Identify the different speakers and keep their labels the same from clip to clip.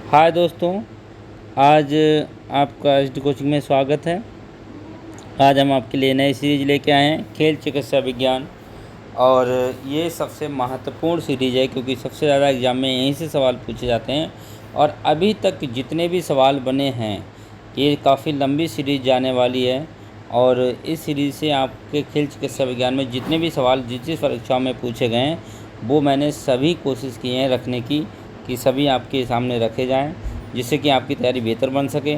Speaker 1: हाय दोस्तों, आज आपका एचडी कोचिंग में स्वागत है। आज हम आपके लिए नई सीरीज लेके आए हैं, खेल चिकित्सा विज्ञान। और ये सबसे महत्वपूर्ण सीरीज है क्योंकि सबसे ज़्यादा एग्जाम में यहीं से सवाल पूछे जाते हैं। और अभी तक जितने भी सवाल बने हैं, ये काफ़ी लंबी सीरीज जाने वाली है। और इस सीरीज़ से आपके खेल चिकित्सा विज्ञान में जितने भी सवाल जिस जिस परीक्षाओं में पूछे गए हैं, वो मैंने सभी कोशिश की हैं रखने की कि सभी आपके सामने रखे जाएं, जिससे कि आपकी तैयारी बेहतर बन सके।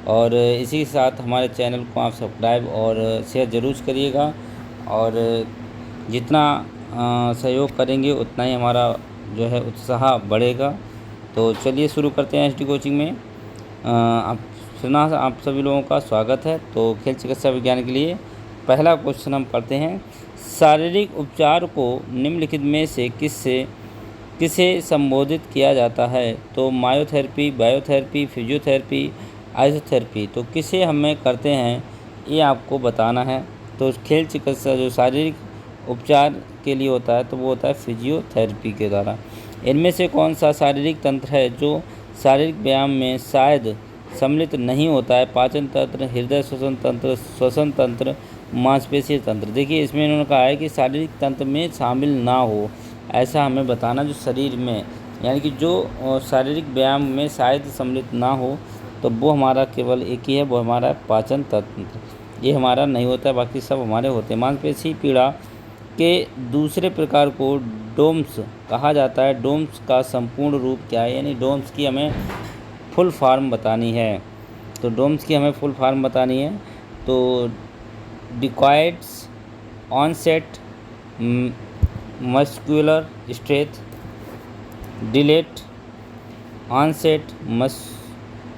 Speaker 1: और इसी के साथ हमारे चैनल को आप सब्सक्राइब और शेयर ज़रूर करिएगा। और जितना सहयोग करेंगे उतना ही हमारा जो है उत्साह बढ़ेगा। तो चलिए शुरू करते हैं एचडी कोचिंग में। आप सभी लोगों का स्वागत है। तो खेल चिकित्सा विज्ञान के लिए पहला क्वेश्चन हम पढ़ते हैं। शारीरिक उपचार को निम्नलिखित में से किसे संबोधित किया जाता है? तो मायोथेरेपी, बायोथेरेपी, फिजियोथेरेपी, आइसोथेरेपी। तो किसे हमें करते हैं ये आपको बताना है। तो खेल चिकित्सा जो शारीरिक उपचार के लिए होता है तो वो होता है फिजियोथेरेपी के द्वारा। इनमें से कौन सा शारीरिक तंत्र है जो शारीरिक व्यायाम में शायद सम्मिलित नहीं होता है? पाचन तंत्र, हृदय श्वसन तंत्र, श्वसन तंत्र, मांसपेशीय तंत्र। देखिए, इसमें इन्होंने कहा है कि शारीरिक तंत्र में शामिल ना हो, ऐसा हमें बताना जो शरीर में, यानी कि जो शारीरिक व्यायाम में शायद सम्मिलित ना हो, तो वो हमारा केवल एक ही है, वो हमारा पाचन तंत्र। ये हमारा नहीं होता है, बाकी सब हमारे होते हैं। मांसपेशी पीड़ा के दूसरे प्रकार को डोम्स कहा जाता है। डोम्स का संपूर्ण रूप क्या है? यानी डोम्स की हमें फुल फॉर्म बतानी है। तो डोम्स की हमें फुल फॉर्म बतानी है। तो डिक्वाइड्स onset muscular strength, delayed onset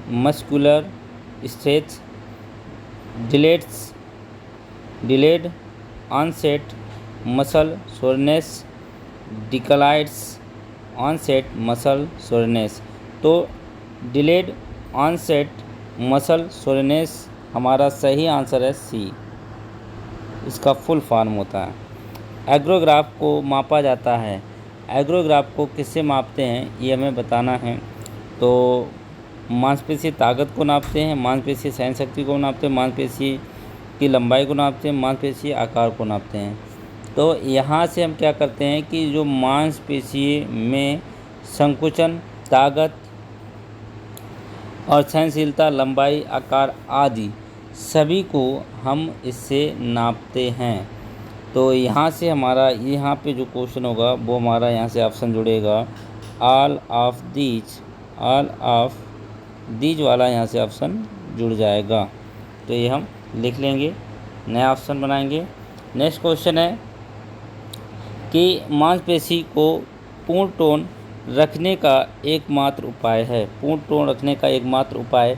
Speaker 1: muscular strength, delayed onset muscle soreness, डिक्लाइड्स ऑनसेट मसल सोरनेस। तो डिलेड ऑनसेट मसल सोरनेस हमारा सही आंसर है सी, इसका फुल फॉर्म होता है। एग्रोग्राफ को मापा जाता है। एग्रोग्राफ को किससे मापते हैं ये हमें बताना है। तो मांसपेशी ताकत को नापते हैं, मांसपेशी सहन शक्ति को नापते हैं, मांसपेशी की लंबाई को नापते हैं, मांसपेशी आकार को नापते हैं। तो यहाँ से हम क्या करते हैं कि जो मांसपेशी में संकुचन, ताकत और सहनशीलता, लंबाई, आकार आदि सभी को हम इससे नापते हैं। तो यहाँ से हमारा यहाँ पे जो क्वेश्चन होगा वो हमारा यहाँ से ऑप्शन जुड़ेगा, ऑल ऑफ दीज वाला यहाँ से ऑप्शन जुड़ जाएगा। तो ये हम लिख लेंगे, नया ऑप्शन बनाएंगे। नेक्स्ट क्वेश्चन है कि मांसपेशी को पूर्ण टोन रखने का एकमात्र उपाय है। पूर्ण टोन रखने का एकमात्र उपाय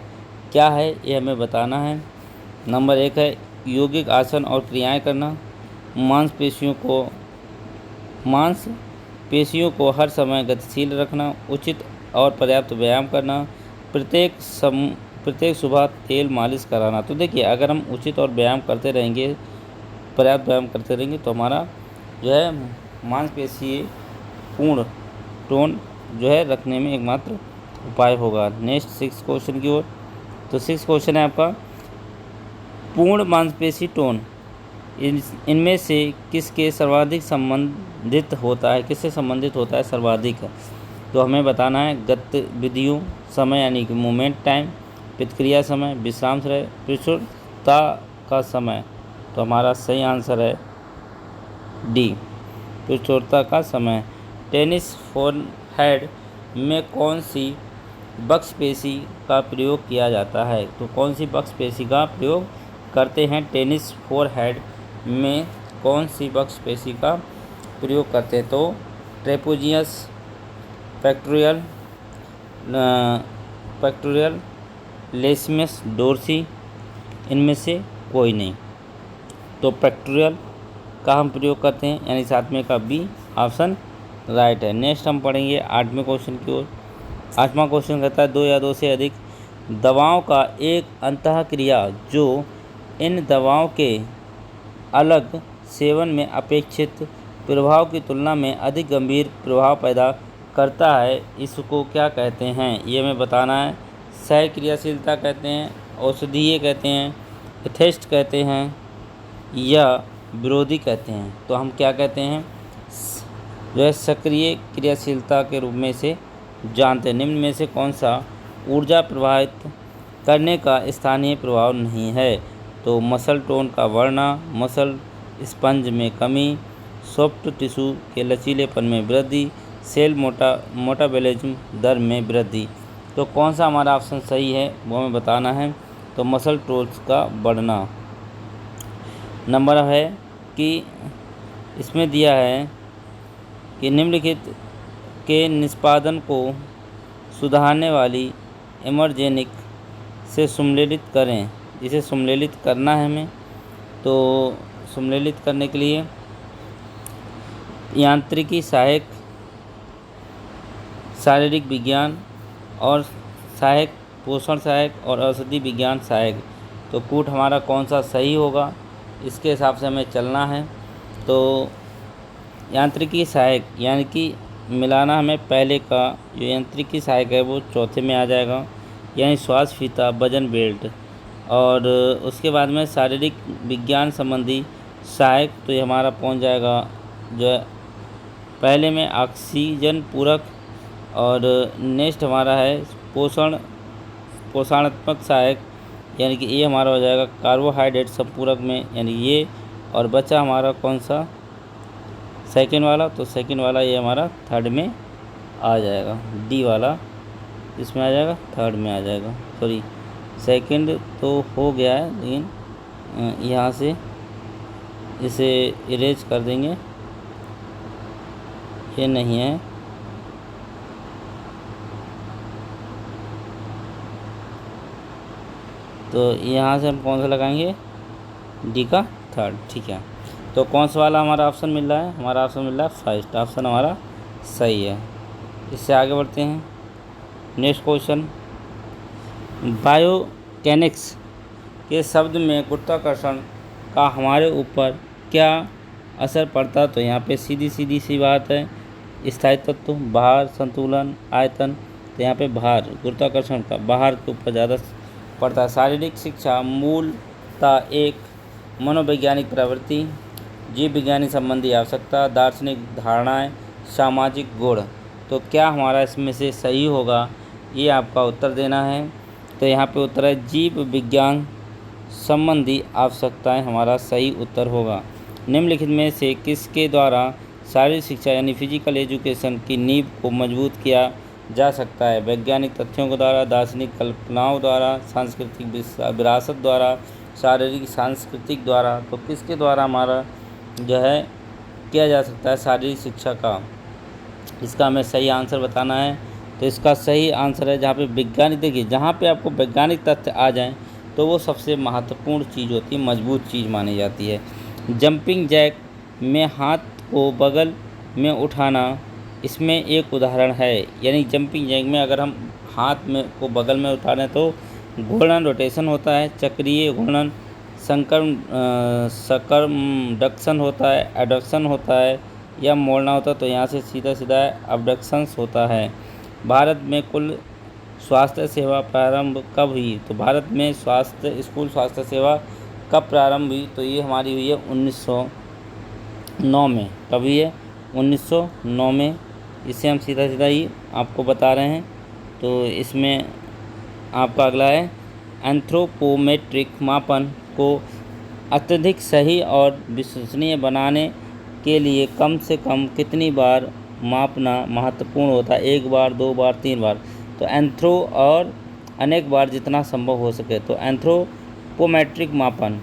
Speaker 1: क्या है ये हमें बताना है। नंबर 1 है यौगिक आसन और क्रियाएं करना, मांसपेशियों को हर समय गतिशील रखना, उचित और पर्याप्त व्यायाम करना, प्रत्येक सुबह तेल मालिश कराना। तो देखिए, अगर हम उचित और व्यायाम करते रहेंगे, पर्याप्त व्यायाम करते रहेंगे, तो हमारा जो है मांसपेशी पूर्ण टोन जो है रखने में एकमात्र उपाय होगा। नेक्स्ट 6 क्वेश्चन की ओर। तो 6 क्वेश्चन है आपका, पूर्ण मांसपेशी टोन इनमें से किसके सर्वाधिक संबंधित होता है? किससे संबंधित होता है सर्वाधिक? तो हमें बताना है गतिविधियों समय यानी कि मूवमेंट टाइम, प्रतिक्रिया समय, विश्राम समय, प्रचुरता का समय। तो हमारा सही आंसर है डी, प्रचुरता का समय। टेनिस फोरहेड में कौन सी बक्सपेशी का प्रयोग किया जाता है? तो कौन सी बक्सपेशी का प्रयोग करते हैं? टेनिस फोरहेड में कौन सी बक्सपेशी का प्रयोग करते हैं? तो ट्रेपेजियस, फैक्टोरियल, लेसियस डोर्सी, इनमें से कोई नहीं। तो फैक्टोरियल का हम प्रयोग करते हैं, यानी 7वें का बी ऑप्शन राइट है। नेक्स्ट हम पढ़ेंगे 8वें क्वेश्चन की ओर। 8वां क्वेश्चन कहता है, 2 या 2 से अधिक दवाओं का एक अंतःक्रिया जो इन दवाओं के अलग सेवन में अपेक्षित प्रभाव की तुलना में अधिक गंभीर प्रभाव पैदा करता है इसको क्या कहते हैं, ये हमें बताना है। सहक्रियाशीलता कहते हैं, औषधीय कहते हैं, यथेष्ट कहते हैं या विरोधी कहते हैं। तो हम क्या कहते हैं, जो है सक्रिय क्रियाशीलता के रूप में से जानते हैं। निम्न में से कौन सा ऊर्जा प्रवाहित करने का स्थानीय प्रभाव नहीं है। तो मसल टोन का बढ़ना, मसल स्पंज में कमी, सॉफ्ट टिश्यू के लचीलेपन में वृद्धि, सेल मोटाबॉलिज्म दर में वृद्धि। तो कौन सा हमारा ऑप्शन सही है वो हमें बताना है। तो मसल टोन्स का बढ़ना। नंबर है कि इसमें दिया है कि निम्नलिखित के निष्पादन को सुधारने वाली इमर्जेनिक से सम्मिलित करें। इसे सम्मिलित करना है हमें। तो सम्मिलित करने के लिए यांत्रिकी सहायक, शारीरिक विज्ञान और सहायक, पोषण सहायक और औषधि विज्ञान सहायक। तो कूट हमारा कौन सा सही होगा, इसके हिसाब से हमें चलना है। तो यांत्रिकी सहायक यानी कि मिलाना हमें पहले का, जो यांत्रिकी सहायक है वो चौथे में आ जाएगा, यानी श्वास फीता, वजन बेल्ट। और उसके बाद में शारीरिक विज्ञान संबंधी सहायक, तो ये हमारा पहुंच जाएगा जो है पहले में ऑक्सीजन पूरक। और नेक्स्ट हमारा है पोषणात्मक सहायक, यानी कि ये हमारा हो जाएगा कार्बोहाइड्रेट संपूरक में, यानी ये। और बचा हमारा कौन सा, सेकंड वाला। तो सेकंड वाला ये हमारा थर्ड में आ जाएगा, डी वाला इसमें आ जाएगा, थर्ड में आ जाएगा। सॉरी, सेकंड तो हो गया है, लेकिन यहाँ से इसे इरेज कर देंगे, ये नहीं है। तो यहाँ से हम कौन सा लगाएंगे, डी का थर्ड, ठीक है। तो कौन सा वाला हमारा ऑप्शन मिल रहा है, हमारा ऑप्शन मिल रहा है फर्स्ट ऑप्शन हमारा सही है। इससे आगे बढ़ते हैं। नेक्स्ट क्वेश्चन, बायोकेनिक्स के शब्द में गुरुत्वाकर्षण का हमारे ऊपर क्या असर पड़ता। तो यहाँ पे सीधी सी बात है, स्थायी तत्व, भार, संतुलन, आयतन। तो यहाँ पे भार, गुरुत्वाकर्षण का भार के ऊपर ज़्यादा पड़ता है। शारीरिक शिक्षा मूलतः एक मनोवैज्ञानिक प्रवृत्ति, जीव विज्ञानी संबंधी आवश्यकता, दार्शनिक धारणाएं, सामाजिक गुण। तो क्या हमारा इसमें से सही होगा, ये आपका उत्तर देना है। तो यहाँ पे उत्तर है जीव विज्ञान संबंधी आवश्यकताएं हमारा सही उत्तर होगा। निम्नलिखित में से किसके द्वारा शारीरिक शिक्षा यानी फिजिकल एजुकेशन की नींव को मजबूत किया जा सकता है। वैज्ञानिक तथ्यों के द्वारा, दार्शनिक कल्पनाओं द्वारा, सांस्कृतिक विरासत द्वारा, शारीरिक सांस्कृतिक द्वारा। तो किसके द्वारा हमारा जो है किया जा सकता है शारीरिक शिक्षा का, इसका हमें सही आंसर बताना है। तो इसका सही आंसर है जहाँ पे वैज्ञानिक, देखिए जहाँ पे आपको वैज्ञानिक तथ्य आ जाएं तो वो सबसे महत्वपूर्ण चीज़ होती है, मजबूत चीज़ मानी जाती है। जंपिंग जैक में हाथ को बगल में उठाना इसमें एक उदाहरण है। यानी जंपिंग जैक में अगर हम हाथ में को बगल में उठा लें तो घूर्णन, रोटेशन होता है, चक्रीय घूर्णन, सकर्मडक्शन होता है, एडक्शन होता है या मोड़ना होता है। तो यहाँ से सीधा अबडक्शंस होता है। भारत में कुल स्वास्थ्य सेवा प्रारंभ कब हुई। तो भारत में स्कूल स्वास्थ्य सेवा कब प्रारंभ हुई। तो ये हमारी हुई है 1909 में। कब हुई है, 1909 में। इसे हम सीधा ही आपको बता रहे हैं। तो इसमें आपका अगला है, एंथ्रोपोमेट्रिक मापन को अत्यधिक सही और विश्वसनीय बनाने के लिए कम से कम कितनी बार मापना महत्वपूर्ण होता है। 1 बार, 2 बार, 3 बार। तो एंथ्रो और अनेक बार जितना संभव हो सके। तो एंथ्रोपोमेट्रिक मापन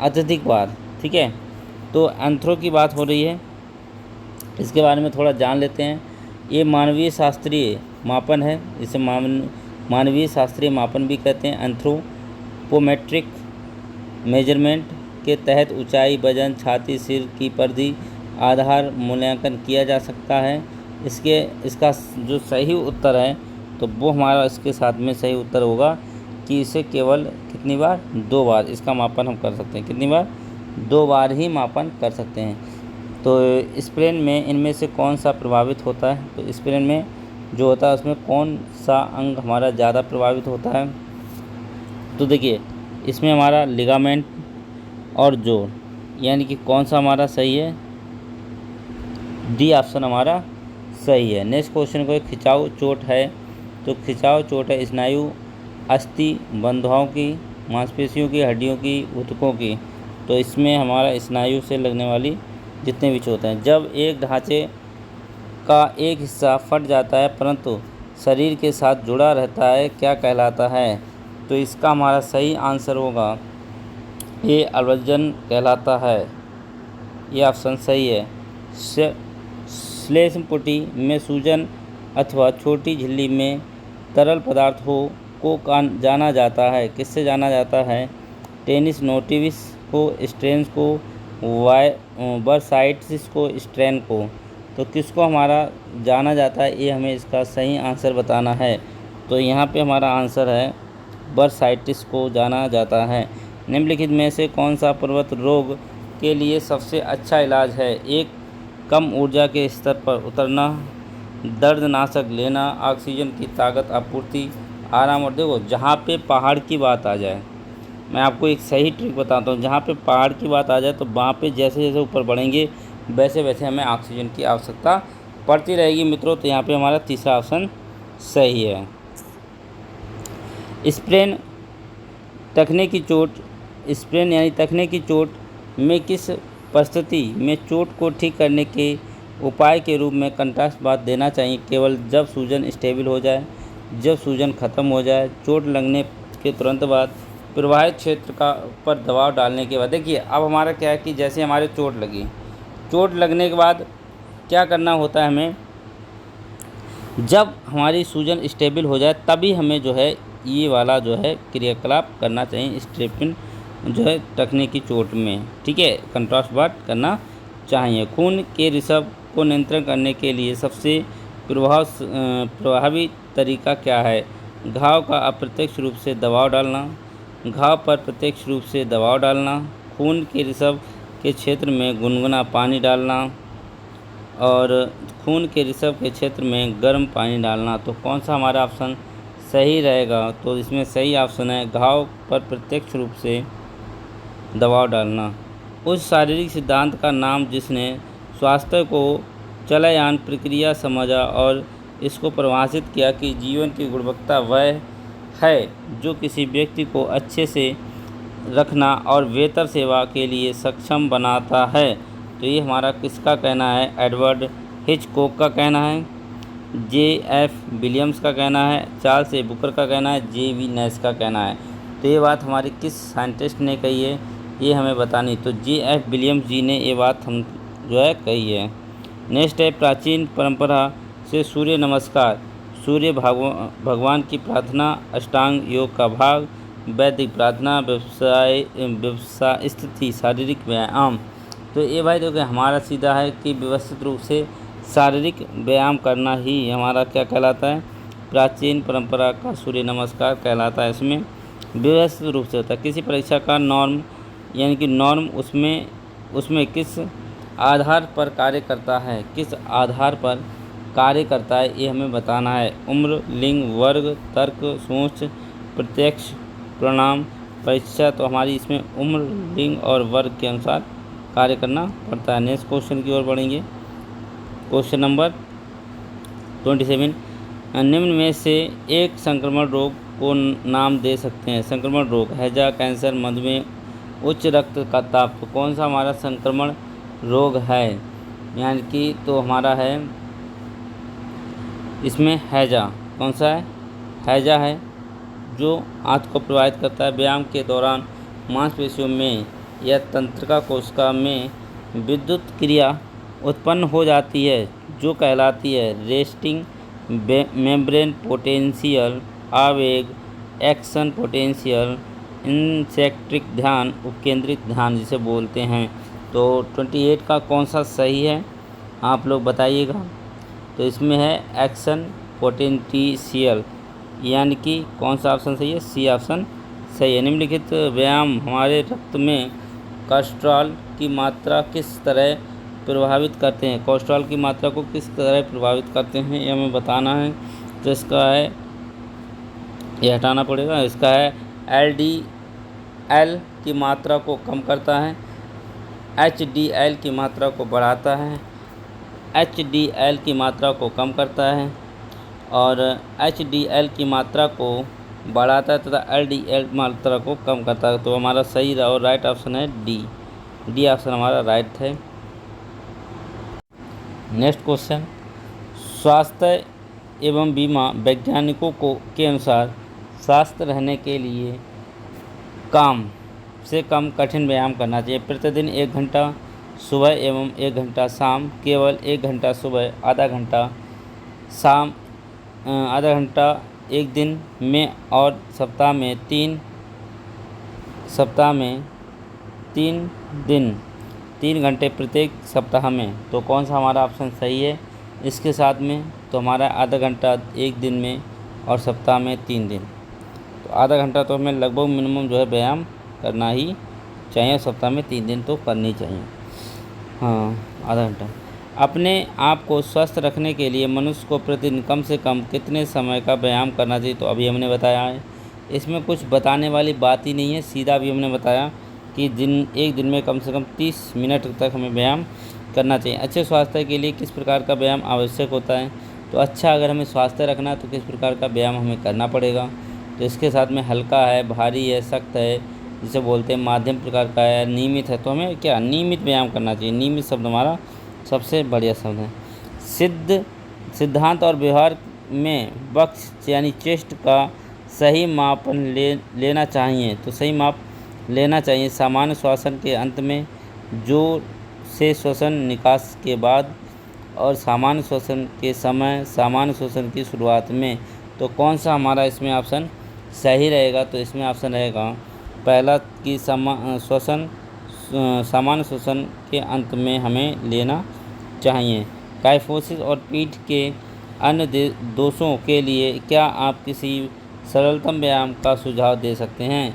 Speaker 1: अत्यधिक बार, ठीक है। तो एंथ्रो की बात हो रही है, इसके बारे में थोड़ा जान लेते हैं। ये मानवीय शास्त्रीय मापन है, इसे मानवीय शास्त्रीय मापन भी कहते हैं। एंथ्रोपोमेट्रिक मेजरमेंट के तहत ऊंचाई, वजन, छाती, सिर की परिधि आधार मूल्यांकन किया जा सकता है। इसका जो सही उत्तर है तो वो हमारा इसके साथ में सही उत्तर होगा कि इसे केवल कितनी बार, 2 बार इसका मापन हम कर सकते हैं। कितनी बार, 2 बार ही मापन कर सकते हैं। तो स्प्लेन में इनमें से कौन सा प्रभावित होता है? तो स्प्लेन में जो होता है उसमें कौन सा अंग हमारा ज़्यादा प्रभावित होता है? तो देखिए इसमें हमारा लिगामेंट और जोड़, यानी कि कौन सा हमारा सही है? डी ऑप्शन हमारा सही है। नेक्स्ट क्वेश्चन को, खिंचाव चोट है, तो खिंचाव चोट है स्नायु, अस्थि बंधुओं की, मांसपेशियों की, हड्डियों की, ऊतकों की। तो इसमें हमारा स्नायु से लगने वाली जितने भी चोट हैं। जब एक ढांचे का एक हिस्सा फट जाता है परंतु शरीर के साथ जुड़ा रहता है, क्या कहलाता है? तो इसका हमारा सही आंसर होगा ये अवलजन कहलाता है। ये ऑप्शन सही है। श्लेष्म पुटी में सूजन अथवा छोटी झिल्ली में तरल पदार्थ को जाना जाता है, किससे जाना जाता है? टेनिस नोटिविस को, स्ट्रेन को, बर्साइटिस को, स्ट्रेन को। तो किसको हमारा जाना जाता है, ये हमें इसका सही आंसर बताना है। तो यहाँ पे हमारा आंसर है बर्साइटिस को जाना जाता है। निम्नलिखित में से कौन सा पर्वत रोग के लिए सबसे अच्छा इलाज है? एक, कम ऊर्जा के स्तर पर उतरना, दर्दनाशक लेना, ऑक्सीजन की ताकत आपूर्ति, आराम। और देखो जहाँ पे पहाड़ की बात आ जाए, मैं आपको एक सही ट्रिक बताता हूँ। जहाँ पे पहाड़ की बात आ जाए तो वहाँ पे जैसे जैसे ऊपर बढ़ेंगे वैसे वैसे हमें ऑक्सीजन की आवश्यकता पड़ती रहेगी मित्रों। तो यहाँ पे हमारा तीसरा ऑप्शन सही है। स्प्रेन टखने की चोट, स्प्रेन यानी टखने की चोट में किस परिस्थिति में चोट को ठीक करने के उपाय के रूप में कंट्रास्ट बात देना चाहिए? केवल जब सूजन स्टेबल हो जाए, जब सूजन ख़त्म हो जाए, चोट लगने के तुरंत बाद, प्रभावित क्षेत्र का पर दबाव डालने के बाद। देखिए अब हमारा क्या है कि जैसे हमारे चोट लगी, चोट लगने के बाद क्या करना होता है हमें? जब हमारी सूजन स्टेबल हो जाए तभी हमें जो है ये वाला जो है क्रियाकलाप करना चाहिए, स्ट्रेपिन जो है टखने की चोट में, ठीक है, कंट्रास्ट बात करना चाहिए। खून के रिसव को नियंत्रण करने के लिए सबसे प्रभावी तरीका क्या है? घाव का अप्रत्यक्ष रूप से दबाव डालना, घाव पर प्रत्यक्ष रूप से दबाव डालना, खून के रिसव के क्षेत्र में गुनगुना पानी डालना, और खून के रिसव के क्षेत्र में गर्म पानी डालना। तो कौन सा हमारा ऑप्शन सही रहेगा? तो इसमें सही ऑप्शन है घाव पर प्रत्यक्ष रूप से दबाव डालना। उस शारीरिक सिद्धांत का नाम जिसने स्वास्थ्य को चलयान प्रक्रिया समझा और इसको परिभाषित किया कि जीवन की गुणवत्ता वह है जो किसी व्यक्ति को अच्छे से रखना और बेहतर सेवा के लिए सक्षम बनाता है। तो ये हमारा किसका कहना है? एडवर्ड हिचकॉक का कहना है, जे.एफ. विलियम्स का कहना है, चार्ल्स ए बुकर का कहना है, जे.वी. नैश का कहना है। तो ये बात हमारी किस साइंटिस्ट ने कही है ये हमें बतानी। तो जे.एफ. विलियम्स जी ने ये बात हम जो है कही है। नेक्स्ट है, प्राचीन परंपरा से सूर्य नमस्कार, सूर्य भगवान की प्रार्थना, अष्टांग योग का भाग, वैदिक प्रार्थना, व्यवसाय स्थिति, शारीरिक व्यायाम। तो ये भाई देखो हमारा सीधा है कि व्यवस्थित रूप से शारीरिक व्यायाम करना ही हमारा क्या कहलाता है? प्राचीन परंपरा का सूर्य नमस्कार कहलाता है। इसमें व्यवस्थित रूप से होता है। किसी परीक्षा का नॉर्म यानी कि नॉर्म उसमें किस आधार पर कार्य करता है? किस आधार पर कार्य करता है ये हमें बताना है। उम्र, लिंग, वर्ग, तर्क, सोच, प्रत्यक्ष परिणाम, परीक्षा। तो हमारी इसमें उम्र, लिंग और वर्ग के अनुसार कार्य करना पड़ता है। नेक्स्ट क्वेश्चन की ओर बढ़ेंगे। क्वेश्चन नंबर 27, निम्न में से एक संक्रमण रोग को नाम दे सकते हैं। संक्रमण रोग, हैजा, कैंसर, मधुमेह, उच्च रक्तचाप। तो कौन सा हमारा संक्रमण रोग है? यानी कि तो हमारा है इसमें हैजा। कौन सा है? हैजा है जो आंत को प्रभावित करता है। व्यायाम के दौरान मांसपेशियों में या तंत्रिका कोशिका में विद्युत क्रिया उत्पन्न हो जाती है जो कहलाती है रेस्टिंग मेम्ब्रेन पोटेंशियल, आवेग, एक्शन पोटेंशियल, इंसेक्ट्रिक ध्यान, उपकेंद्रित ध्यान जिसे बोलते हैं। तो 28 का कौन सा सही है आप लोग बताइएगा। तो इसमें है एक्शन पोटेंशियल, यानी कि कौन सा ऑप्शन सही है? सी ऑप्शन सही है। निम्नलिखित व्यायाम हमारे रक्त में कोलेस्ट्रॉल की मात्रा किस तरह प्रभावित करते हैं? कोलेस्ट्रॉल की मात्रा को किस तरह प्रभावित करते हैं ये हमें बताना है। तो इसका है, ये हटाना पड़ेगा। इसका है LDL की मात्रा को कम करता है, HDL की मात्रा को बढ़ाता है, HDL की मात्रा को कम करता है और HDL की मात्रा को बढ़ाता है तथा LDL मात्रा को कम करता है। तो हमारा सही और राइट ऑप्शन है डी ऑप्शन हमारा राइट है। नेक्स्ट क्वेश्चन, स्वास्थ्य एवं बीमा वैज्ञानिकों के अनुसार स्वस्थ रहने के लिए कम से कम कठिन व्यायाम करना चाहिए। प्रतिदिन 1 घंटा सुबह एवं 1 घंटा शाम, केवल 1 घंटा सुबह, आधा घंटा शाम, आधा घंटा एक दिन में और सप्ताह में 3 दिन, 3 घंटे प्रत्येक सप्ताह में। तो कौन सा हमारा ऑप्शन सही है इसके साथ में? तो हमारा आधा घंटा एक दिन में और सप्ताह में 3 दिन। तो आधा घंटा तो हमें लगभग मिनिमम जो है व्यायाम करना ही चाहिए, सप्ताह में 3 दिन तो करनी चाहिए। हाँ, आधा घंटा। अपने आप को स्वस्थ रखने के लिए मनुष्य को प्रतिदिन कम से कम कितने समय का व्यायाम करना चाहिए? तो अभी हमने बताया है, इसमें कुछ बताने वाली बात ही नहीं है, सीधा भी हमने बताया कि एक दिन में कम से कम 30 मिनट तक हमें व्यायाम करना चाहिए। अच्छे स्वास्थ्य के लिए किस प्रकार का व्यायाम आवश्यक होता है? तो अच्छा अगर हमें स्वास्थ्य रखना है तो किस प्रकार का व्यायाम हमें करना पड़ेगा? तो इसके साथ में हल्का है, भारी है, सख्त है, जिसे बोलते हैं माध्यम प्रकार का है, नियमित है। तो हमें क्या नियमित व्यायाम करना चाहिए। नियमित शब्द हमारा सबसे बढ़िया शब्द है। सिद्धांत और व्यवहार में वक्ष यानी चेस्ट का सही मापन लेना चाहिए। तो सही माप लेना चाहिए सामान्य श्वसन के अंत में, जोर से श्वसन निकास के बाद और सामान्य श्वसन के समय, सामान्य श्वसन की शुरुआत में। तो कौन सा हमारा इसमें ऑप्शन सही रहेगा? तो इसमें ऑप्शन रहेगा पहला कि सामान्य श्वसन के अंत में हमें लेना चाहिए। काइफोसिस और पीठ के अन्य दोषों के लिए क्या आप किसी सरलतम व्यायाम का सुझाव दे सकते हैं?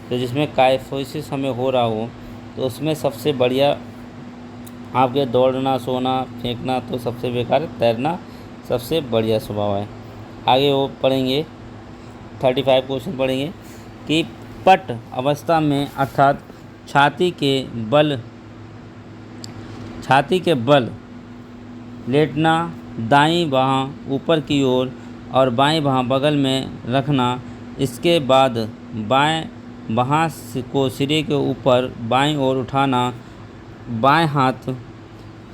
Speaker 1: तो जिसमें काइफोसिस हमें हो रहा हो तो उसमें सबसे बढ़िया आपके दौड़ना, सोना, फेंकना तो सबसे बेकार, तैरना सबसे बढ़िया स्वभाव है। आगे वो पढ़ेंगे 35 क्वेश्चन पढ़ेंगे कि पट अवस्था में अर्थात छाती के बल लेटना, दाईं बाँह ऊपर की ओर और बाईं बाँह बगल में रखना, इसके बाद बाएं बाँह को सिरे के ऊपर बाईं ओर उठाना, बाएं हाथ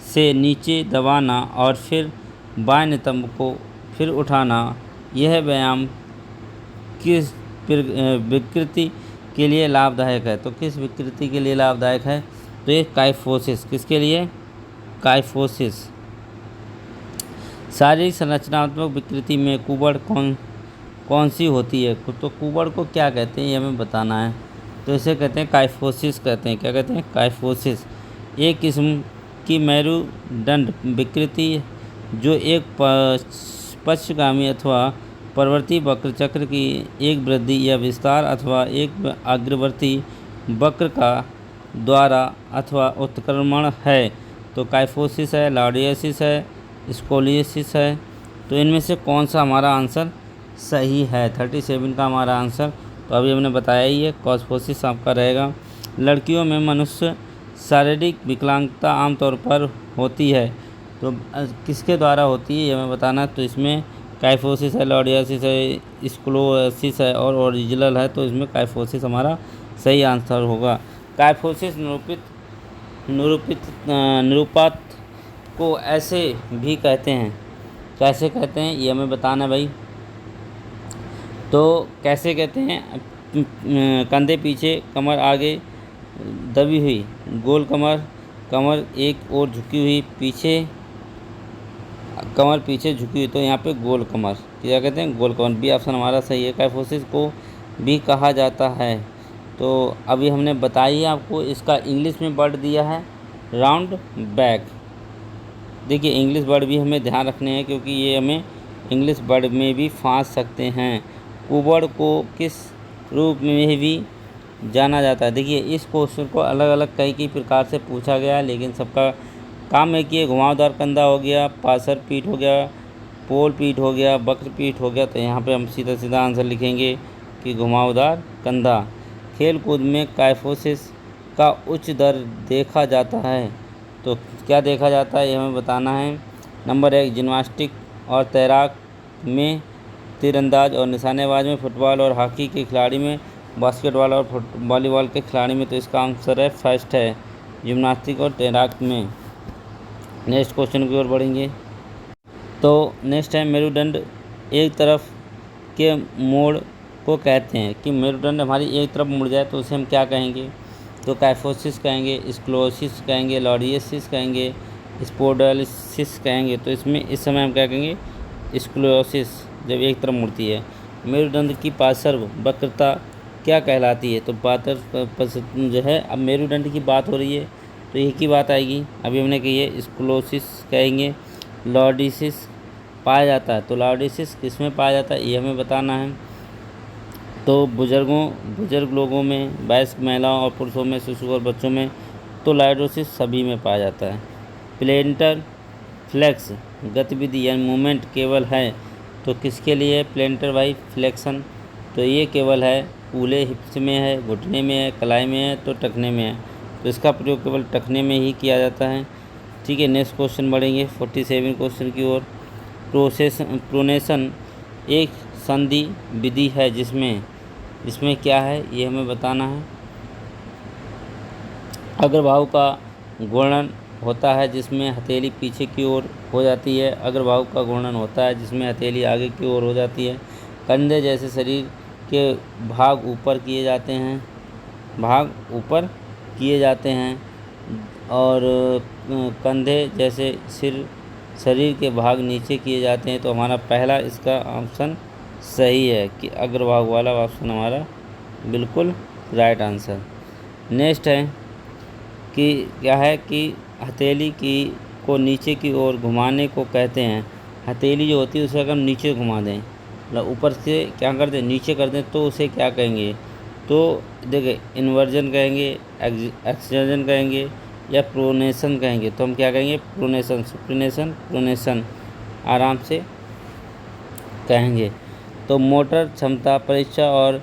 Speaker 1: से नीचे दबाना और फिर बाएं नितंब को फिर उठाना, यह व्यायाम किस विकृति के लिए लाभदायक है? तो किस विकृति के लिए लाभदायक है? तो ये काइफोसिस, किसके लिए? काइफोसिस। शारीरिक संरचनात्मक विकृति में कुबड़ कौन सी होती है? तो कुबड़ को क्या कहते हैं ये हमें बताना है। तो इसे कहते हैं काइफोसिस कहते हैं। क्या कहते हैं? काइफोसिस। एक किस्म की मेरुदंड विकृति जो एक पश्चगामी अथवा प्रवर्ती वक्र चक्र की एक वृद्धि या विस्तार अथवा एक अग्रवर्ती वक्र का द्वारा अथवा उत्क्रमण है। तो काइफोसिस है, लॉर्डियोसिस है, स्कोलियोसिस है। तो इनमें से कौन सा हमारा आंसर सही है? 37 का हमारा आंसर तो अभी हमने बताया ही है, काइफोसिस आपका रहेगा। लड़कियों में मनुष्य शारीरिक विकलांगता आमतौर पर होती है तो किसके द्वारा होती है ये हमें बताना है। तो इसमें काइफोसिस है, लॉर्डियोसिस है, स्कोलियोसिस है और ओरिजिनल है। तो इसमें काइफोसिस हमारा सही आंसर होगा। काइफोसिस निरूपात को ऐसे भी कहते हैं। कैसे कहते हैं ये हमें बताना है भाई। तो कैसे कहते हैं? कंधे पीछे, कमर आगे दबी हुई, गोल कमर एक ओर झुकी हुई, कमर पीछे झुकी हुई। तो यहाँ पे गोल कमर, क्या कहते हैं? गोल कमर। बी ऑप्शन हमारा सही है। काइफोसिस को भी कहा जाता है। तो अभी हमने बताई है आपको, इसका इंग्लिश में वर्ड दिया है राउंड बैक। देखिए इंग्लिश वर्ड भी हमें ध्यान रखने हैं क्योंकि ये हमें इंग्लिश वर्ड में भी फांस सकते हैं। कुबड़ को किस रूप में भी जाना जाता है? देखिए इस क्वेश्चन को अलग अलग कई प्रकार से पूछा गया है लेकिन सबका काम में किए घुमावदार कंधा हो गया, पासर पीठ हो गया, पोल पीठ हो गया, वक्र पीठ हो गया। तो यहाँ पे हम सीधा सीधा आंसर लिखेंगे कि घुमावदार कंधा। खेल कूद में काइफोसिस का उच्च दर देखा जाता है। तो क्या देखा जाता है ये हमें बताना है। नंबर 1 जिम्नास्टिक और तैराक में, तीरंदाज और निशानेबाज में, फुटबॉल और हॉकी के खिलाड़ी में, बास्केटबॉल और वॉलीबॉल के खिलाड़ी में। तो इसका आंसर है फर्स्ट है, जिम्नास्टिक और तैराक में। नेक्स्ट क्वेश्चन की ओर बढ़ेंगे। तो नेक्स्ट है मेरुदंड एक तरफ के मोड़ को कहते हैं कि मेरुदंड हमारी एक तरफ मुड़ जाए तो उसे हम क्या कहेंगे। तो काइफोसिस कहेंगे, स्क्लेरोसिस कहेंगे, लॉरियसिस कहेंगे, स्पोंडिलोसिस कहेंगे। तो इसमें इस समय हम क्या कहेंगे, स्क्लेरोसिस, जब एक तरफ मुड़ती है। मेरुदंड की पार्श्व वक्रता क्या कहलाती है। तो पातर जो है, अब मेरुदंड की बात हो रही है तो एक ही बात आएगी। अभी हमने कही है स्क्लेरोसिस कहेंगे। लॉर्डिसिस पाया जाता है, तो लॉर्डिसिस किस में पाया जाता है ये हमें बताना है। तो बुजुर्ग लोगों में, वयस्क महिलाओं और पुरुषों में, शिशु और बच्चों में। तो लॉर्डोसिस सभी में पाया जाता है। प्लेंटर फ्लेक्स गतिविधि या मूवमेंट केवल है तो किसके लिए है प्लेंटर भाई फ्लेक्शन। तो ये केवल है कूले हिप्स में है, घुटने में है, कलाई में है, तो टखने में है। तो इसका प्रयोग केवल टखने में ही किया जाता है। ठीक है, नेक्स्ट क्वेश्चन बढ़ेंगे 47 क्वेश्चन की ओर। प्रोनेशन एक संधि विधि है जिसमें क्या है ये हमें बताना है। अग्रबाहु का घूर्णन होता है जिसमें हथेली पीछे की ओर हो जाती है। अग्रबाहु का घूर्णन होता है जिसमें हथेली आगे की ओर हो जाती है। कंधे जैसे शरीर के भाग ऊपर किए जाते हैं और कंधे जैसे शरीर के भाग नीचे किए जाते हैं। तो हमारा पहला इसका ऑप्शन सही है कि अग्रभाग वाला ऑप्शन हमारा बिल्कुल राइट आंसर। नेक्स्ट है कि क्या है कि हथेली को नीचे की ओर घुमाने को कहते हैं। हथेली जो होती है उसे अगर हम नीचे घुमा दें, मतलब ऊपर से क्या कर दें नीचे कर दें, तो उसे क्या कहेंगे। तो देखिए इन्वर्जन कहेंगे, एक्सजन कहेंगे या प्रोनेशन कहेंगे। तो हम क्या कहेंगे प्रोनेशन, सुप्रिनेशन, प्रोनेशन आराम से कहेंगे। तो मोटर क्षमता परीक्षा और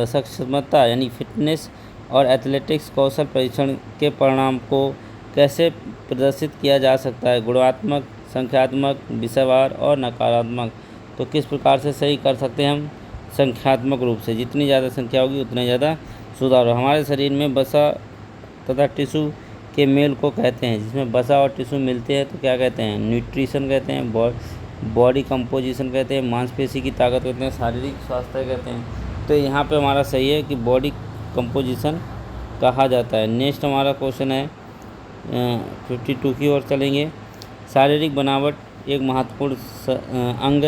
Speaker 1: सक्षमता यानी फिटनेस और एथलेटिक्स कौशल परीक्षण के परिणाम को कैसे प्रदर्शित किया जा सकता है। गुणात्मक, संख्यात्मक, विषयवार और नकारात्मक। तो किस प्रकार से सही कर सकते हैं हम, संख्यात्मक रूप से। जितनी ज़्यादा संख्या होगी उतने ज़्यादा सुधार हो। हमारे शरीर में वसा तथा टिश्यू के मेल को कहते हैं। जिसमें वसा और टिश्यू मिलते हैं तो क्या कहते हैं, न्यूट्रिशन कहते हैं, बॉडी कंपोजिशन कहते हैं, मांसपेशी की ताकत कहते हैं, शारीरिक स्वास्थ्य कहते हैं। तो यहाँ पे हमारा सही है कि बॉडी कंपोजिशन कहा जाता है। नेक्स्ट हमारा क्वेश्चन है 52 की ओर चलेंगे। शारीरिक बनावट एक महत्वपूर्ण अंग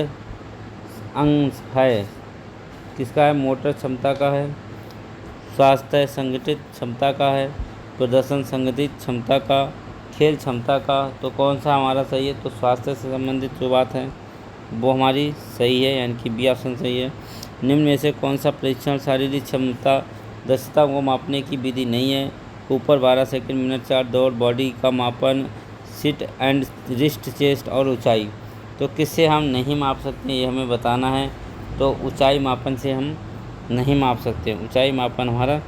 Speaker 1: है, किसका है, मोटर क्षमता का है, स्वास्थ्य संगठित क्षमता का है, प्रदर्शन संगठित क्षमता का, खेल क्षमता का। तो कौन सा हमारा सही है, तो स्वास्थ्य से संबंधित जो बात है वो हमारी सही है, यानी कि बी ऑप्शन सही है। निम्न में से कौन सा परीक्षण शारीरिक क्षमता दक्षता को मापने की विधि नहीं है। ऊपर 12 सेकंड, मिनट 4 दौड़, बॉडी का मापन, सिट एंड रिस्ट, चेस्ट और ऊंचाई। तो किससे हम नहीं माप सकते ये हमें बताना है। तो ऊंचाई मापन से हम नहीं माप सकते, ऊंचाई मापन हमारा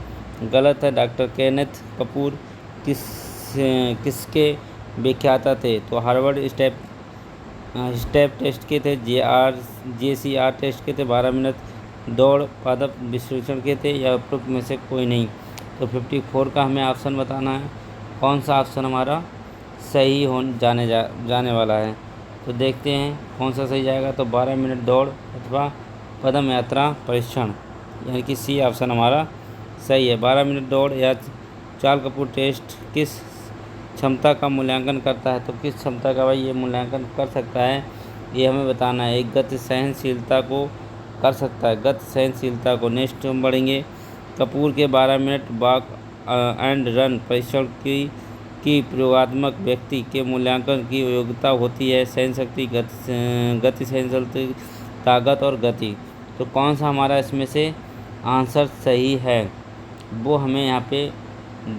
Speaker 1: गलत है। डॉक्टर केनेथ कपूर किसके व्याख्याता थे। तो हार्वर्ड स्टेप टेस्ट के थे, JCR टेस्ट के थे, 12 मिनट दौड़ पादप विश्लेषण के थे, या उपरोक्त में से कोई नहीं। तो 54 का हमें ऑप्शन बताना है, कौन सा ऑप्शन हमारा सही जाने वाला है। तो देखते हैं कौन सा सही जाएगा। तो 12 मिनट दौड़ अथवा पदम यात्रा परीक्षण, यानी कि सी ऑप्शन हमारा सही है। 12 मिनट दौड़ या चाल कपूर टेस्ट किस क्षमता का मूल्यांकन करता है। तो किस क्षमता का भाई ये मूल्यांकन कर सकता है ये हमें बताना है। एक गति सहनशीलता को कर सकता है, गति सहनशीलता को। नेक्स्ट हम बढ़ेंगे। कपूर के 12 मिनट वॉक एंड रन परीक्षण की प्रयोगात्मक व्यक्ति के मूल्यांकन की योग्यता होती है सहन शक्ति, गति सहनशीलता, ताकत और गति। तो कौन सा हमारा इसमें से आंसर सही है वो हमें यहाँ पे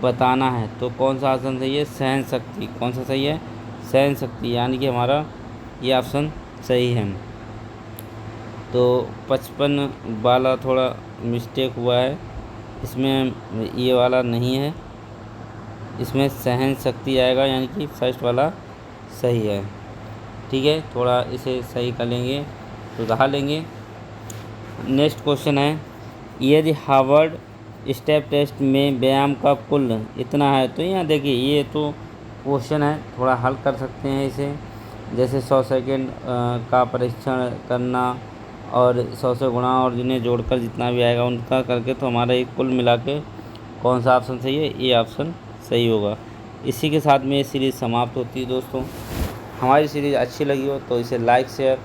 Speaker 1: बताना है। तो कौन सा ऑप्शन सही है? सहन शक्ति। कौन सा सही है? सहन शक्ति, यानी कि हमारा ये ऑप्शन सही है। तो 55 वाला थोड़ा मिस्टेक हुआ है, इसमें ये वाला नहीं है, इसमें सहन शक्ति आएगा, यानी कि फर्स्ट वाला सही है। ठीक है, थोड़ा इसे सही कर लेंगे, सुधार लेंगे। नेक्स्ट क्वेश्चन है, यदि हार्वर्ड स्टेप टेस्ट में व्यायाम का कुल इतना है, तो यहाँ देखिए ये तो क्वेश्चन है, थोड़ा हल कर सकते हैं इसे। जैसे 100 सेकेंड का परीक्षण करना और 100 से गुणा और जिन्हें जोड़कर जितना भी आएगा उनका करके, तो हमारा ये कुल मिला के कौन सा ऑप्शन सही है? ये ऑप्शन सही होगा। इसी के साथ में ये सीरीज़ समाप्त होती है। दोस्तों, हमारी सीरीज़ अच्छी लगी हो तो इसे लाइक शेयर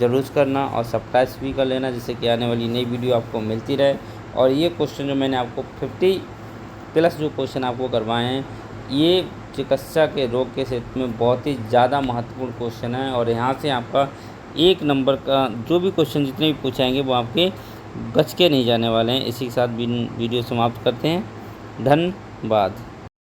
Speaker 1: ज़रूर करना और सब्सक्राइब भी कर लेना, जिससे कि आने वाली नई वीडियो आपको मिलती रहे। और ये क्वेश्चन जो मैंने आपको 50+ जो क्वेश्चन आपको करवाए हैं, ये चिकित्सा के रोग के क्षेत्र में बहुत ही ज़्यादा महत्वपूर्ण क्वेश्चन है। और यहाँ से आपका 1 नंबर का जो भी क्वेश्चन जितने भी पूछाएंगे वो आपके बच के नहीं जाने वाले हैं। इसी के साथ वीडियो समाप्त करते हैं। धन्यवाद।